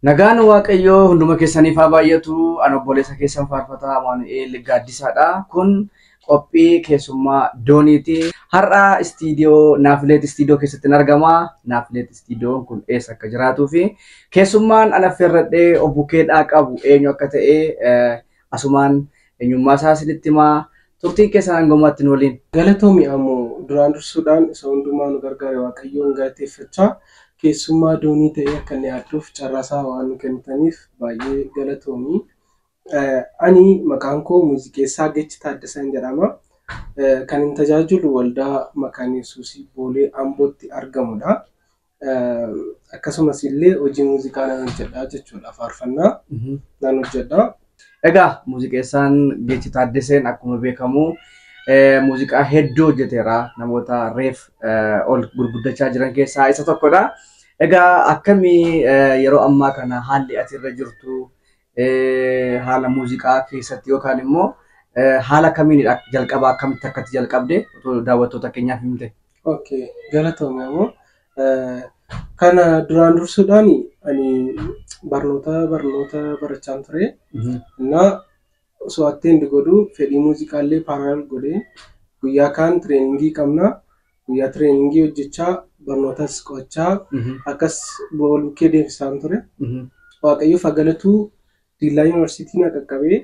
Nagaan Waaqayyoo hunduma keessaniif haa baay'atu. Ani obboleessa keessan faarfataa Amaanu'eel Gaaddisaadha. Kun qophii keessummaa Dooniiti. Har'a istiidiyoo Naafileet istiidiyoo keessatti argama. Naafileet istiidiyoon kun eessa akka jiraatuu fi keessummaan ana ferradhee obbukeedhaa qabu eenyu akka ta'e asumaan eenyummaa isaa isinitti himaa. Turtiin keessan hangamuutti nu waliin. Galatoomii ammoo duraan dursuudhaan isa hundumaa nu gargaare Waaqayyoon galateeffachaa keessummaa Doonii ta'ee akka inni yaadduuf carraasaa waan nu kennitaniif baay'ee galatoomii. Ani maqaan koo muuziqeessaa Gechi Taaddasaa jedhama. Kan hin tajaajilu waldaa Makaana Yesuusii Boolee Ambootti argamudha. Akkasumas illee hojii muuziqaa nan hojjedha jechuudha. Faarfannaa nan hojjedha. Egaa muuziqeessaan Gechi Taaddaseen akkuma beekamu muuziqaa hedduu hojjeteera. Namoota reef ol gurguddachaa jiran keessaa isa tokkodha. Egaa akkamii yeroo ammaa kana haalli ati irra jirtu haala muuziqaa keessatti yookaan immoo haala kamiinidha jalqaba akkamitti akkatti jalqabde daawwattoota keenyaaf himte? Okay, galatoomii ammoo kana duraan dursuudhaan ani barnoota barachaa ture. Na osoo atteend godhu fedhii muuziqaallee paaraal godhee guyyaa kaan tireeningii qabna. Guyyaa tireeningii hojjechaa barnootas qo'achaa akkas boolukee deemsisaan ture. Waaqayyoof galatu Diillaa Yuunivarsiitii na qaqqabee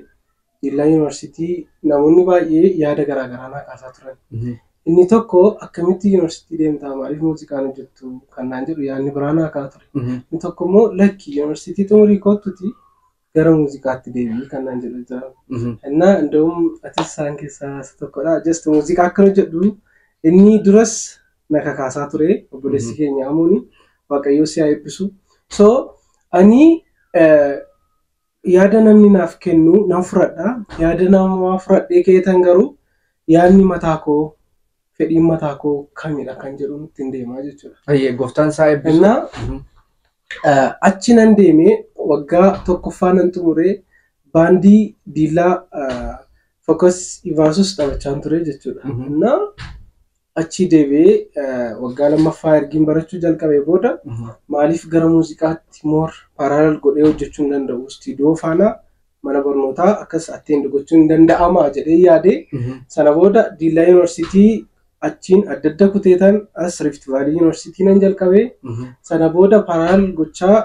Diillaa Yuunivarsiitii namoonni baay'ee yaada garaagaraa na kaasaa turan. Inni tokko akkamitti yuunivarsiitii deemtaa maaliif muuziqaan hojjettu kan naan jedhu yaadni biraa naa kaa ture. Inni tokko immoo lakki yuunivarsiitii xumurii kootuti gara muuziqaatti deebi'ii kan naan jedhu jira. Innaa inda'uun ati isaan keessaa isa tokkodha. Just muuziqaa akka hojjedhu inni duras na kakaasaa ture obboleessi keenya amuuni Waaqayyoo si haa eebbisu. So ani yaada namni naaf kennu nan fudhadha. Yaada namaa fudhadhee keetan garuu yaadni mataa koo fedhiin mataa koo kamidha kan jedhu ittiin deemaa jechuudha. Ayyee gooftaan isaa eebbisu. Innaa achi nan deemee waggaa tokkoffaa nan xumuree baandii Diillaa Focus Ivaasus taphachaan ture jechuudha. Innaa achi deebi'ee waggaa lammaffaa ergiin barachuu jalqabee booda maaliif gara muuziqaatti moor paaraal godhee hojjechuu hin danda'u istiidiyoo faana mana barnootaa akkas atteend gochuun hin danda'ama jedhee yaade sana booda Diillaa Yuunivarsiitii achiin adda adda kuteetan as Rift Valley Yuunivarsiitii nan jalqabee sana booda paaraal gochaa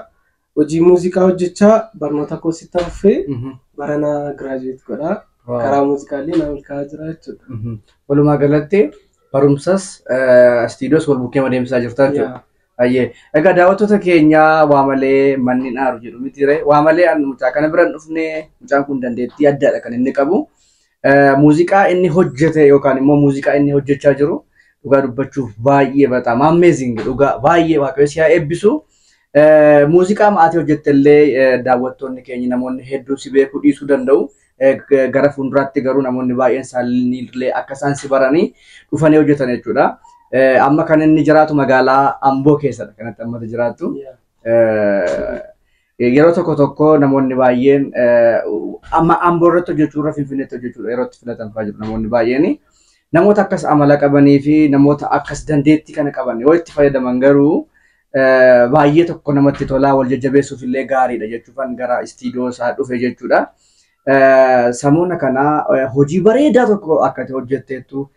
hojii muuziqaa hojjechaa barnoota koositti haffee barana giraajuweet godhaa karaa muuziqaallee na milkaa'aa jira jechuudha. Walumaa galatti barumsas istiidiyoos wal bukkee adeemsaa jirta jechuudha. Ayyee egaa daawwattoota keenya waa malee manni dhaaru jedhu miti waa malee mucaa kana biraan dhufne mucaan kun dandeettii addaadha kan inni qabu. Muuziqaa inni hojjete yookaan immoo muuziqaa inni hojjechaa jiru dhugaa dubbachuuf baay'ee bataam amazing dhugaa baay'ee Waaqayyo si haa eebbisu. Muuziqaa maatii hojjettellee daawwattoonni keenya namoonni hedduun si beekuu dhiisuu danda'u. Gara fuulduraatti garuu namoonni baay'een isaanillee akka isaan si baranii dhufanii hojjetan jechuudha. Amma kan inni jiraatu magaalaa Amboo keessadha kanatti ammata jiraatu. Yeroo tokko namoonni baay'een amma Amboo irratti hojjechuurra Finfinneetti hojjechuudha yeroo itti filatan fa'aa jiru namoonni baay'een namoota akkas amala qabanii fi namoota akkas dandeettii kana qaban yoo itti fayyadaman garuu baay'ee tokko namatti tolaa wal jajjabeessuuf illee gaariidha jechuufan gara istiidiyoo isaa dhufe jechuudha. Samuuna kana hojii bareedaa tokko akka hojjetteettu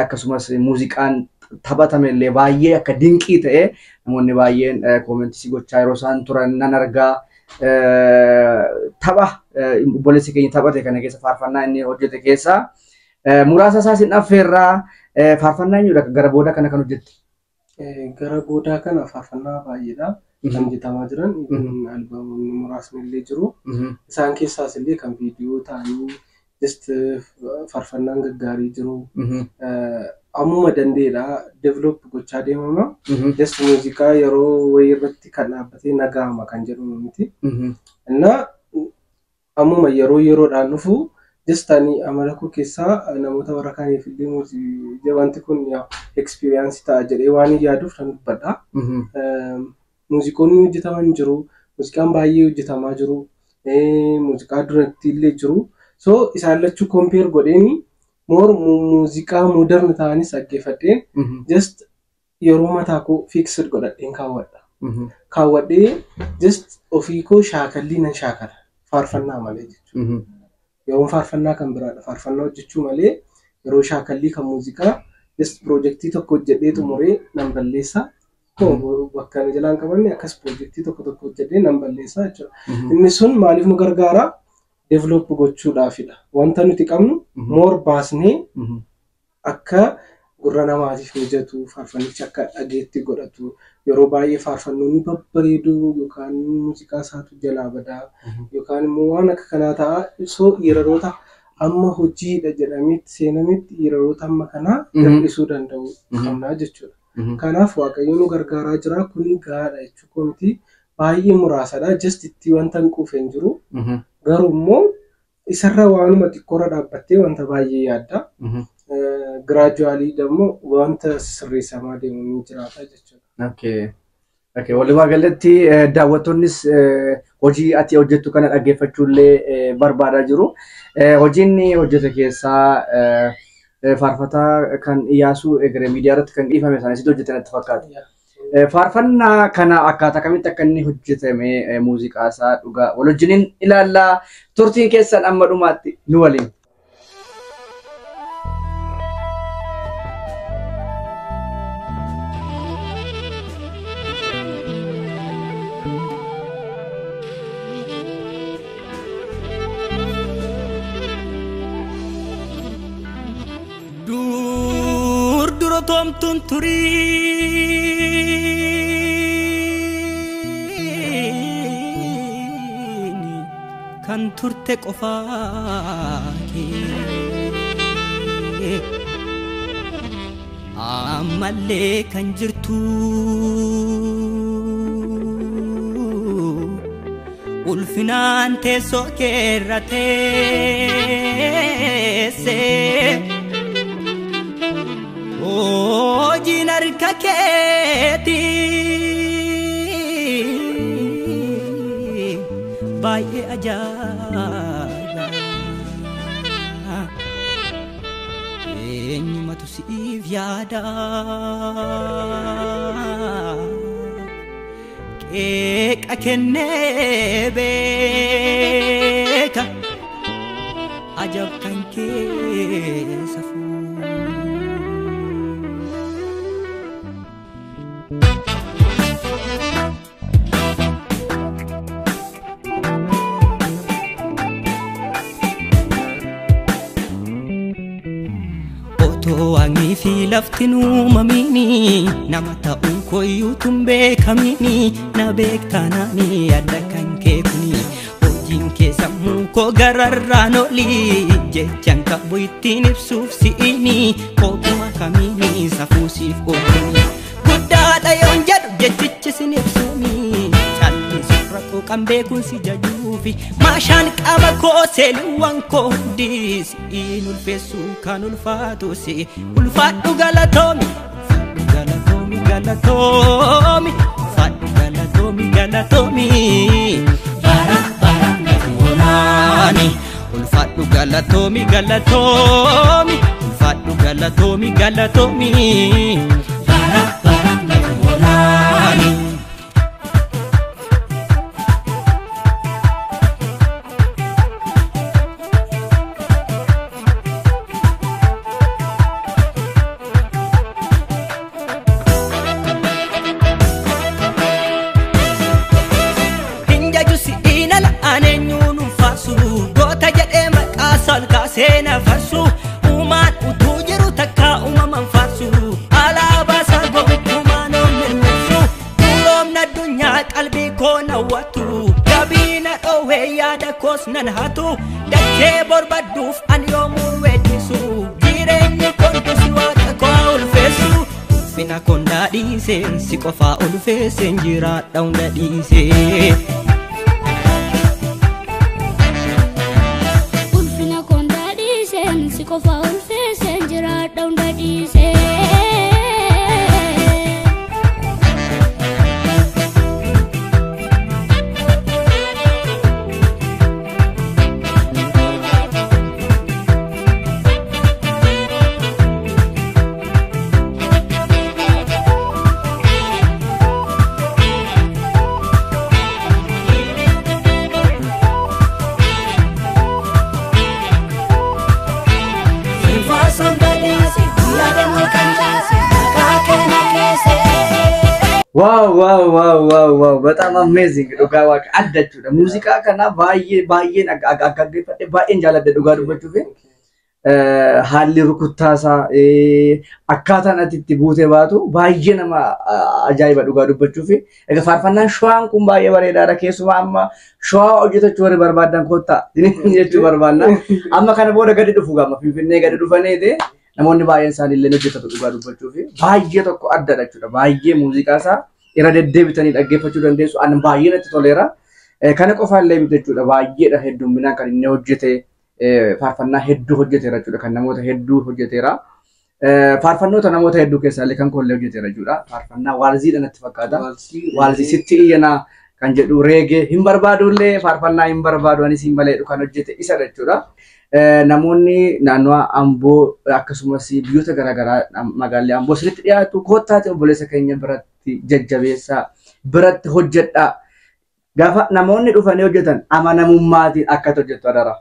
akkasumas muuziqaan taphatame illee baay'ee akka dinqii ta'e namoonni baay'een koomentii gochaa yeroo isaan turan nan argaa. Tapha obboleessi keenya taphate kana keessa faarfannaa inni hojjete keessa muraasa isaa sin affeerraa faarfannaa eenyudha gara booda kana kan hojjette? Gara boodaa kana faarfannaa baay'eedha. Kan hojjetamaa jiran albaamonni muraasni illee jiru. Isaan keessaas illee kan viidiyoo ta'anii just faarfannaan gaggaarii jiru. Ammuma dandeedha develop gochaa deemama. Just muuziqaa yeroo wayii irratti kan dhaabbatee nagahama kan jedhamu miti. Innaa ammuma yeroodhaan dhufu just ani amala koo keessaa namoota warra kaaniif illee wanti kun experience ta'a jedhee waan yaaduuf kan dubbadha. Muuziqoonni hojjetaman jiru, muuziqaan baay'ee hojjetamaa jiru, muuziqaa duratti illee jiru. So isaan lachuu compare godheeni more muuziqaa modern ta'anis dhaggeeffadheen just yeroo mataa koo fixed godhadheen kaawwadha. kaawwadhee just ofii koo shaakallii nan shaakala faarfannaa malee jechuudha. Yeroo faarfannaa kan biraadha faarfannaa hojjechuu malee yeroo shaakallii kan muuziqaa just projektii tokko hojjedhee xumuree nan balleessa. Bakka jalaan qabanne akkas projektii tokko hojjedhee nan balleessa jechuudha. Inni sun maaliif nu gargaara? Develop gochuudhaafidha. Wanta nuti qabnu more baasnee akka gurra namaatiif mijatu faarfannicha akka dhageetti godhatu yeroo baay'ee faarfannoonni babbareedoo yookaan muuziqaa isaatu jalaa badaa yookaan immoo waan akka kanaa ta'a so yeroota amma hojiidha jedhametti seenametti yeroota amma kanaa hir'isuu danda'u qabnaa jechuudha. Kanaaf waaqayyo nu gargaaraa jira kuni gaadha jechuudha miti baay'ee muraasadha just itti wanta hin quufeen jiru garuu immoo isarra waanuma xiqqoorra dhaabbattee wanta baay'ee yaadda. Gradually ደግሞ ወንተ ስሪሰማ ደሙ ይጅራታ ጀቻ ኦኬ ወልማ ገለቲ ዳወቶንስ ሆጂ አቲ ሆጀቱ ከነ አገፈቹሌ በርባዳ ጅሩ ሆጂኒ ሆጀተ ኬሳ ፋርፈታ ከን ኢያሱ እግረ ሚዲያረት ከን ኢፋሜ ሳነሲቶ ሆጀተ ተፈካት ፋርፈና ከና አካታ ከሚት ከኒ ሆጀተሜ ሙዚቃ ሳ ዱጋ ወሎጅኒን ኢላላ ቱርቲ ኬሰን አመዱማቲ ኑወሊን Tom tunturi kan turte qofaake ammallee kan jirtu ulfinaan teessoo keerra teesse Ojinar kaketi baye ajaba enyumatu sivyada akenne beka ajab kanke safu Wangi fi laftinu mamini namata unko yutumbe kamini na bektanani adda kanke kuni hojin ke sammu ko gararranoli jechanka buitin ibsuf siini kokuma kamini safusif okuni gudada yon jadu jechichisin ibsuni challi sifrako kambe kun si jajufi mashan qaba ko seluwan ko dis inul fesu kanul fatusi ulfadu galatomi galatomi bara nakunani ulfadu galatomi ulfadu galatomi bara nakunani Sena farsu uman utujiru takka umaman farsu ala basa gobumano mirsu ulom na dunya qalbi ko nawatu gabina owe yada kosnan hatu dache borbaduf an yomu wedisu jireni kondusi waka ko ulfesu fina konda dise sikofa ulfesen jira daunda dise Kofa ulfese jira daunda dise Wow. Betul amazing. Duga wak ada juga. Musika karena bayi agak bayi jalan ada duga juga. Haalli rukuttaasaa akkaataan ati itti buutee baatu baay'ee nama ajaa'iba dhugaa dubbachuu fi egaa faarfannaan shawaan kun baay'ee bareedaadha keessumaa amma shawaa hojjetachuu warri barbaadan kottaa jechuu barbaanna amma kana booda gadi dhufu gama finfinnee gadi dhufanii namoonni baay'een isaanii illee hojjetatu dhugaa dubbachuu fi baay'ee tokko addadha jechuudha baay'ee muuziqaasaa irra deddeebitanii dhaggeeffachuu dandeessu ani baay'ee natti toleera kana qofaallee miti jechuudha baay'eedha heddumminaan kan inni hojjete faarfannaa hedduu hojjeteera jechuudha kan namoota hedduu hojjeteera faarfannoota namoota hedduu keessaallee kan kollee hojjeteera jechuudha faarfannaa waalziidha natti fakkaata waalzii sitti iyyanaa kan jedhu reegee hin barbaadullee faarfannaa hin barbaadu anis hin malee kan hojjete isa jechuudha namoonni naannoo Amboo akkasumas biyyoota garaagaraa magaalaa Amboo sirriitti dhiyaatu koottaate obboleessa keenya biratti jajjabeessaa biratti hojjedhaa gaafa namoonni dhufanii hojjetan amanamummaatiin akka hojjettu adara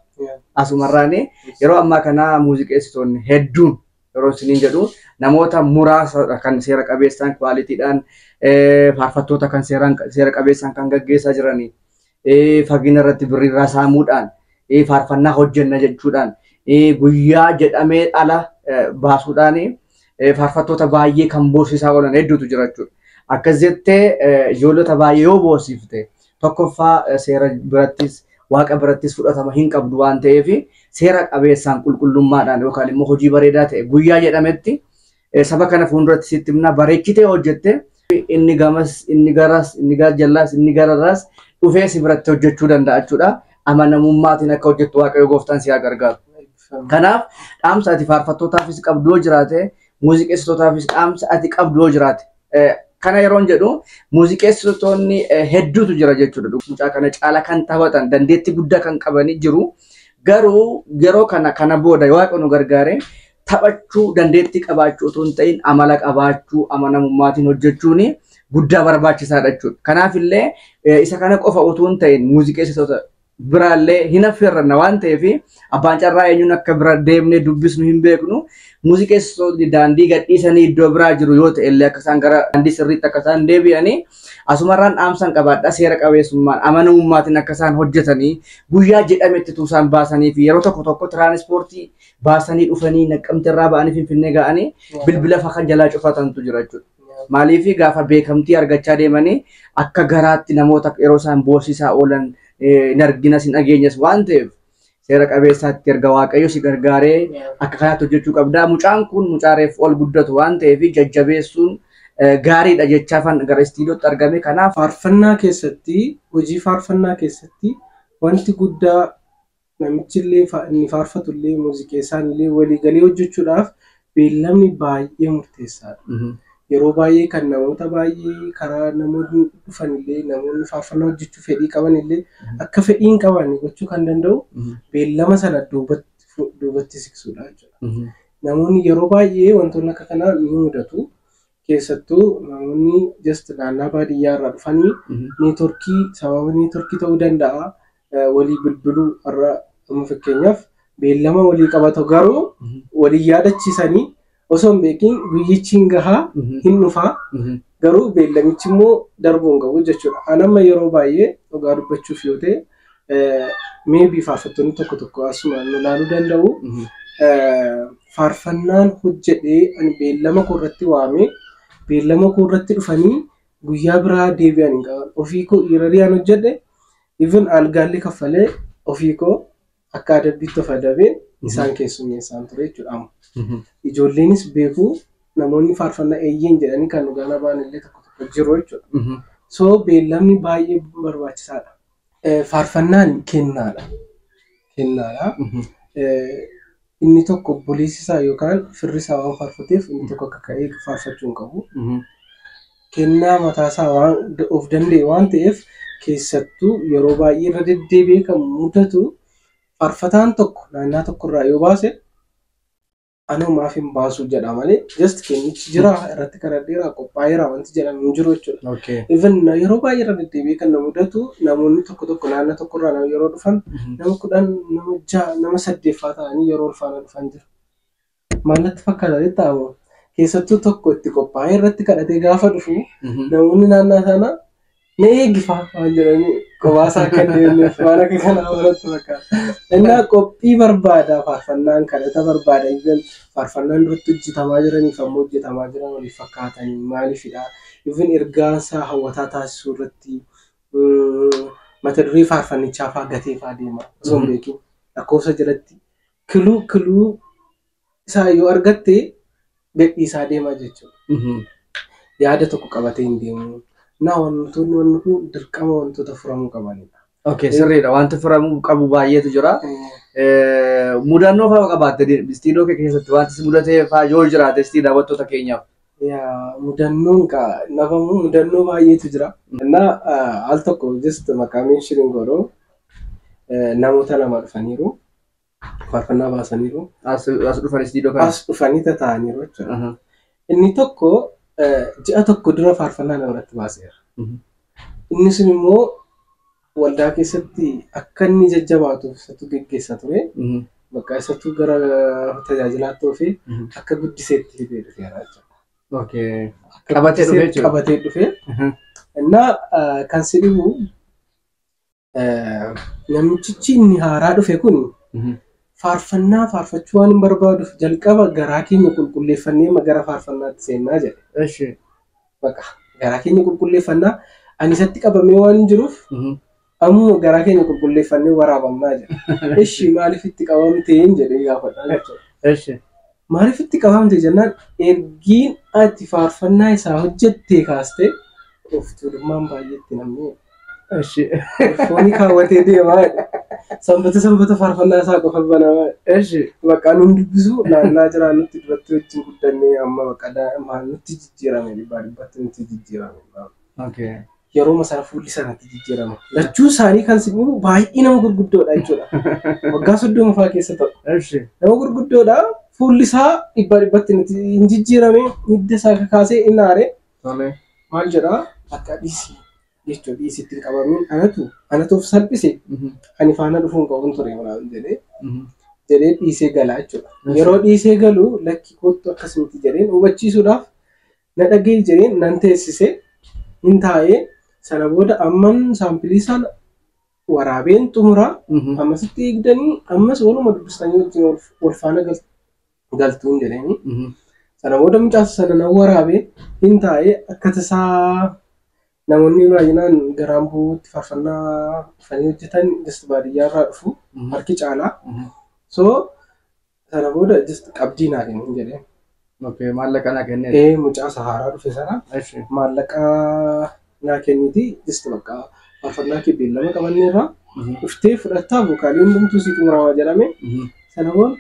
asumarraani yeroo ammaa kana muuziqeessitoonni hedduun yeroo isiniin jedhu namoota muraasa kan seera qabeessaan kwaalitiidhaan faarfattoota kan seera qabeessaan kan gaggeessaa jiranii fagina irratti birriirraa saamuudhaan faarfannaa hojjenna jechuudhaan guyyaa jedhamee ala baasuudhaan faarfattoota baay'ee kan boosisaa oolan hedduutu jira jechuudha. Akkas jettee ijoollota baay'ee yoo boosifte tokkoffaa seera birattis waaqa birattis fudhatama hin qabdu waan ta'eef seera qabeessaan qulqullummaadhaan yookaan immoo hojii bareedaa ta'e guyyaa jedhametti saba kana fuulduratti sitti himna bareechitee hojjette inni gamas inni garas inni jallaas inni gararraas dhufee si biratti hojjechuu danda'a jechuudha amanamummaatiin akka hojjettu waaqayyo gooftaan si haa gargaaru. Kanaaf dhaamsa ati faarfattootaafis qabdu yoo jiraate muuziqeessitootaafis dhaamsa ati qabdu yoo jiraate kana yeroon jedhu muuziqeessitoonni hedduutu jira jechuudha. Mucaa kana caala kan taphatan dandeettii guddaa kan qabanii jiru. Garuu yeroo kana booda waaqa nu gargaare taphachuu dandeettii qabaachuu otoo hin ta'in amala qabaachuu amanamummaatiin hojjechuun guddaa barbaachisaadha jechuudha. Kanaaf illee isa kana qofa otoo hin ta'in muuziqeessitoota biraallee hin affeerranna waan ta'eef abbaan carraa eenyuun akka bira deemnee dubbisnu hin beeknu muuziqeessitoonni daandii gadhiisanii iddoo biraa jiru yoo ta'e illee akka isaan gara daandii sirriitti akka isaan deebi'anii asumarraan dhaamsan qabaadha seera qabeessummaan amanamummaatiin akka isaan hojjetanii guyyaa jedhametti tuusaan baasanii fi yeroo tokko tiraanispoortii baasanii dhufanii naqqamte irraa ba'anii finfinnee ga'anii bilbila fakan jalaa cufatantu jira jechuudha. Maaliif gaafa beekamtii argachaa deemanii akka garaatti namoota yeroo isaan boosisaa oolan hin arginas hin dhageenyas waan ta'eef seera qabeessaatti erga waaqayyo si gargaaree akka kanaatti hojjechuu qabda. Mucaan kun mucaa reef ol guddatu waan ta'eef jajjabeessuun gaariidha jechaafan gara istiidiyootti argame. Kanaaf faarfannaa keessatti hojii faarfannaa keessatti wanti guddaa namichi illee inni faarfatu illee muuziqeessaan illee waliigalee hojjechuudhaaf beellamni baay'ee murteessaadha. Yeroo baay'ee kan namoota baay'ee karaa namoonni dhufan illee namoonni faarfannaa hojjechuu fedhii qaban illee akka fedhiin qaban gochuu kan danda'u beellama sana duubatti siqsuudha jechuudha. Namoonni yeroo baay'ee wantoonni akka kanaa ni mudatu. Keessattuu namoonni just naannaa baadiyyaa irraa dhufanii neetworkii sababa neetworkii ta'uu danda'a walii bilbiluu irraa fakkeenyaaf beellama walii qabatu garuu walii yaadachiisanii osoo hin beekin guyyichi hin gahaa hin dhufaa garuu beellamichi immoo darbuu hin qabu jechuudha. Anamma yeroo baay'ee dhugaa dubbachuuf yoo ta'e maybe faarfattoonni tokko asuma nu ilaaluu danda'u faarfannaan hojjedhee ani beellama koo irratti waamee beellama koo irratti dhufanii guyyaa biraa deebi'an hin qaban ofii koo irrariyaan hojjedhe even algaallee kaffalee ofii koo akka adabbiitti of adabeen isaan keessummeessaan ture jechuudha. Ijoolleenis beekuu namoonni faarfannaa eeyyeen jedhanii kan dhugaana ba'an illee tokko jiru jechuudha. So beellamni baay'ee barbaachisaadha. Faarfannaan kennaadha. Inni tokko obboleessi isaa yookaan firri isaa waan faarfateef inni tokko akka ka'ee faarfachuu hin qabu. Kennaa mataa isaa waan of danda'e waan ta'eef keessattuu yeroo baay'ee irra deddeebi'ee kan mudatu faarfataan tokko naannaa tokkorraa yoo baase anumaaf hin baasu jedha malee just kennichi jira irratti kadhadheera qophaa'eera wanti jedhamu hin jiru jechuudha. Even yeroo baay'ee irra deddeebi'ee kan nama mudatu namoonni tokko naannoo tokkorraa yeroo dhufan nama 10 nama 6 nama 8 ta'anii yeroo ulfaana dhufan jiru. Maalatti fakkaata jettaamu keessattuu tokko itti qophaa'ee irratti kadhatee gaafa dhufu namoonni naannoo sana na eeggifaa waan jedhanii qobaasaa akka deemneef waan akka kanaa walatti fakkaata. Innaa qophii barbaada faarfannaan kadhata barbaada faarfannaan duratti hojjetamaa jiraniif ammoo hojjetamaa jiran waliif fakkaatanii maaliifidha? Even ergaansaa hawwataa taasisuu irratti mata duree faarfannichaa fa'aa gatee fa'aa deema osoo hin beekin lakkoofsa jalatti kiluu isaa yoo argatte gadhiisaa deemaa jechuudha. Yaada tokko qabatee hin deemu. Naa wantoonni kun dirqama wantoota furamuu qabanidha. Okay, sirriidha. Wanti furamuu qabu baay'eetu jira. Mudannoo fa'aa qabaatte istiidoo kee keessatti wanti mudatee fa'aa yoo jiraate istii daawwattoota keenyaaf. Mudannoon nafamu mudannoo baay'eetu jira. Innaa al tokko just maqaa meeshiriin godhoo namoota lama dhufaniiru. Faarfannaa baasaniiru. As dhufan istiidoo kana. As dhufanii tataa'aniiru jechuudha. Inni tokko ji'a tokko dura faarfannaa namarratti baaseera. Inni sun immoo waldaa keessatti akka inni jajjabaatuuf isatu geggeessaa ture. Bakka isatu gara tajaajilaatti ofii akka guddiseetti hidhee dhufeera jechuudha. Qabatee dhufee. Innaa kan si dhibu namichichi inni haaraa dhufe kun faarfannaa faarfachuu waan hin barbaaduuf jalqaba garaa keenya qulqulleeffannee gara faarfannaatti seennaa jedhe. Bakka garaa keenya qulqulleeffannaa ani isatti qabamee waan hin jiruuf ammoo garaa keenya qulqulleeffannee waraabamnaa jedhe. Ishi maaliif itti qabamtee jedhee gaafadhaa jechuudha. Maaliif itti qabamte jennaan ergiin ati faarfannaa isaa hojjettee kaastee of tuulummaan baay'eetti namni foonii kaawwatee deemaa sanbata faarfannaa isaa qofa banamaa bakka nuun dubbisu naannaa jiraannutti duratti wajjin guddannee amma bakka nutti jijjiirame dhibbatti nutti jijjiirame. Yeroo sana fuulli sanatti jijjiirama. Lachuu isaanii kan sibiilu baay'ee nama gurguddoodha jechuudha. Waggaa 30 fa'aa keessa ta'u. Nama gurguddoodha. Fuulli isaa dhibbatti nutti hin jijjiirame hidda isaa kaasee inni aare. Maal jedhaa akka dhiisii. Jechuun dhiisitti qabamiin anatuuf salphise ani faana dhufuun qabuun ture waan jedhee dhiisee galaa jechuudha. Yeroo dhiisee galu lakki kootu akkasumatti jedheen hubachiisuudhaaf na dhagee jedheen nan teessisee hin taa'ee sana booda amman saampilii sana waraabeen xumuraa ammasitti eegdanii ammas waluma dubbistanii wajjin wal faana galtuun jedhanii sana booda mucaasa sana nan waraabee hin taa'ee akka tasaa namoonni baay'inaan garaan bu'uutti faarfannaa dhufanii hojjetan just baadiyyaarraa dhufu harki caalaa. So sana booda just qabdii naa kennin jedheen. Maallaqa naa kennee. Mucaasa haaraa dhufe sana maallaqa naa kenniti just bakka faarfannaa kee beellama qabanneerraa dhuftee fudhattaa vookaalii hundumtuu si xumuramaa jedhame sana booda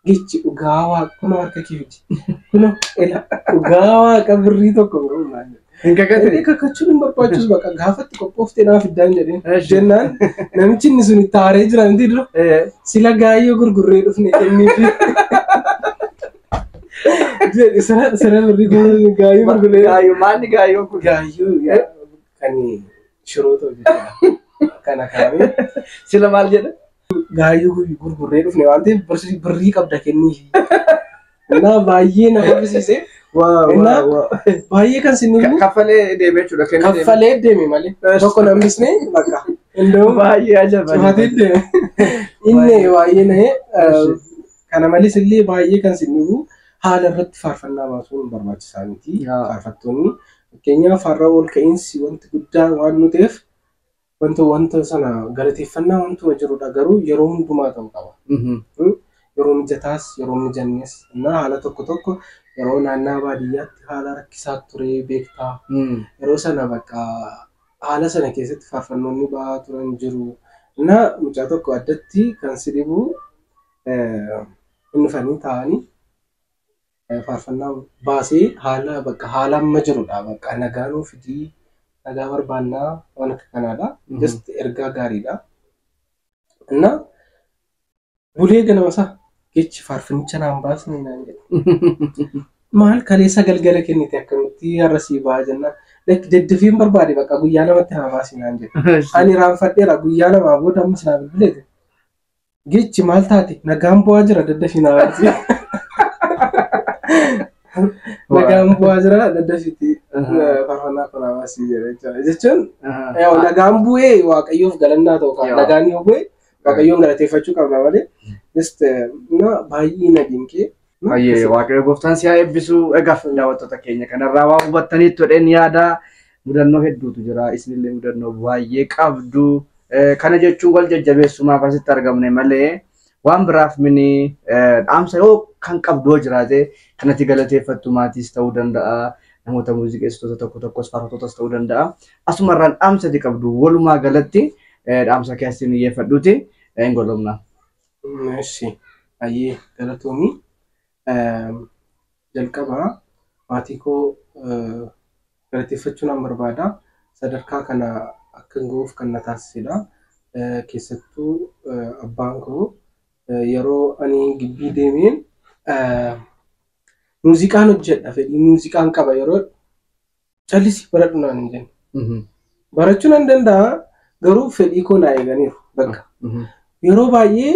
gichi dhugaa waaqa kun harka kee kun dhugaa waaqa birrii tokko biroo kakkachuun hin barbaachisu bakka gaafatti qophooftee naaf iddaan jedheen jennaan namichi inni sun itti aaree jira miti dura sila gaayyoo gurgurree dhufne kenniifi sira birrii gaayyoo gurgurree Gaayyoo maalli gaayyoo kun? gaayyoo kan shiroota hojjetaa kana kaa'amee Sila maal jedha? gaayyoo gurgurree dhufne waan ta'eef birrii qabda kenniifi. Innaa baay'ee na hambisiise. Baay'ee kan sinniifu Kaffalee deemee jechuudha. kaffalee deeme malee tokko nambisne bakka indoo Baay'ee ajaa'iba. cufatee deeme inni baay'ee na'ee kana malees illee baay'ee kan sinniifu haala irratti faarfannaa baasuun barbaachisaa miti. Faarfattoonni fakkeenyaaf har'a ol ka'iinsi wanti guddaa waan nu ta'eef wanta sana galateeffannaa wantuma jirudha garuu yeroo hundumaa ta'uu qaba. Yeroo mijataas yeroo mijannees haala tokko yeroo naannaa baadiyyaatti haala rakkisaa ture beektaa. Yeroo sana bakka haala sana keessatti faarfannoonni ba'aa turan jiru. Mucaa tokko addatti kan si dhibu inni fanii taa'anii faarfannaa baasee haala amma jirudha. Bakka nagaa nuu fidii nagaa barbaannaa waan akka kanaadha. Just ergaa gaariidha. Bulee ganamasaa jechi faarfannicha naan baasne naan jedhe. Maal kaleessa galgala kennite akkamitti har'a sii ba'a jennaan. Deddeefiin barbaade bakka guyyaa lamatti naa baasi naan jedhe. Ani raanfadheera guyyaa lamaa booda ammas naa bilbileete. Jechi maal taate nagaan bu'aa jira deddeefiin naa baasi. nagaan bu'aa jira daddasitti farfannaa kanaafaa si jedha jechuun nagaan bu'ee waaqayyoof galannaa ta'u qaba nagaan yoo bu'e waaqayyoon galateeffachuu qabna malee just baay'ee nadiinqee. Baay'ee waaqayyo gooftaan si haa eebbisu egaa daawwattoota keenya kanarraa waa hubattaniitti hodheen yaada mudannoo hedduutu jira isinillee mudannoo baay'ee qabdu kana jechuun wal jajjabeessumaaf asitti argamne malee waan biraaf mini dhaamsa yoo kan qabdoo jiraate kanatti galateeffattu maatiis ta'uu danda'a namoota muuziqeessitoota tokko tokkos faarfatootas ta'uu danda'a asumarraan dhaamsa qabdu walumaa galatti dhaamsa keessatti niyyeeffadhuuti hin golomna. Merci. Baay'ee galatoomii jalqabaa maatii koo galateeffachuu nan barbaada sadarkaa kana akka ga'uuf kan na taasisedha keessattuu abbaan koo yeroo ani gibbii deemeen muuziqaan hojjedha fedhii muuziqaan qaba yeroo callisi baradhu naan hin jennu barachuu nan danda'a garuu fedhii koo naa eeganiiru bakka yeroo baay'ee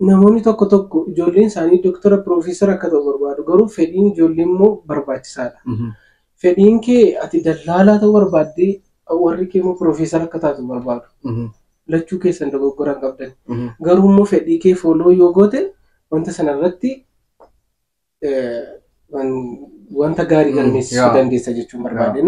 namoonni tokko tokko ijoolleen isaanii doktora piroofeesara akka ta'u barbaadu garuu fedhiin ijoollee immoo barbaachisaadha. Fedhiin kee ati dallaalaa ta'uu barbaaddee warri kee immoo piroofeesara akka taatu barbaadu. Lachuu keessan dogoggora hin qabdan. Garuu immoo fedhii kee fooloo yoo goote wanta sanarratti wanta gaarii galmeessisuu dandeessa jechuun barbaade.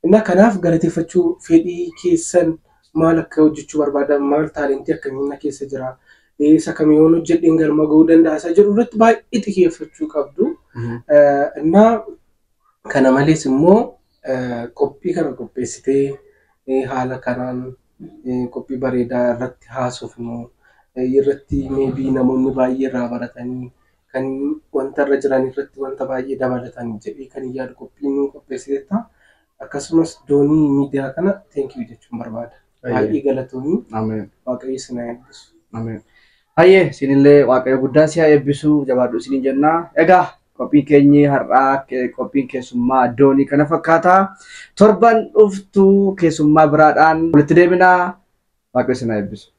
Innaa kanaaf galateeffachuu fedhii keessan maal akka hojjechuu barbaadan maal taalentii akkamiin keessa jira. Isa kamiyoon hojjedheen galma ga'uu danda'a isa jedhu irratti baay'ee xiyyeeffachuu qabdu. Innaa kana malees immoo qophii kana qopheessitee haala kanaan qophii bareedaa irratti haasofnu irratti meebii namoonni baay'ee irraa baratanii kan wanta irra jiran irratti wanta baay'ee dabalatan jedhee kan yaadu qophiin qopheessiteetta. Akkasumas doonii miidiyaa kana thank you jechuun barbaada. Baay'ee galatoomii. Waaqayyo isin haa eebbisu. Hayyee isinillee waaqayyo guddaan si haa eebbisu jabaadhu isiniin jenna. Egaa qophiin keenyi har'aa qophiin keessummaa doonii kana fakkaata. Torban dhuftu keessummaa biraadhaan walitti deebinaa waaqayyo isin haa eebbisu.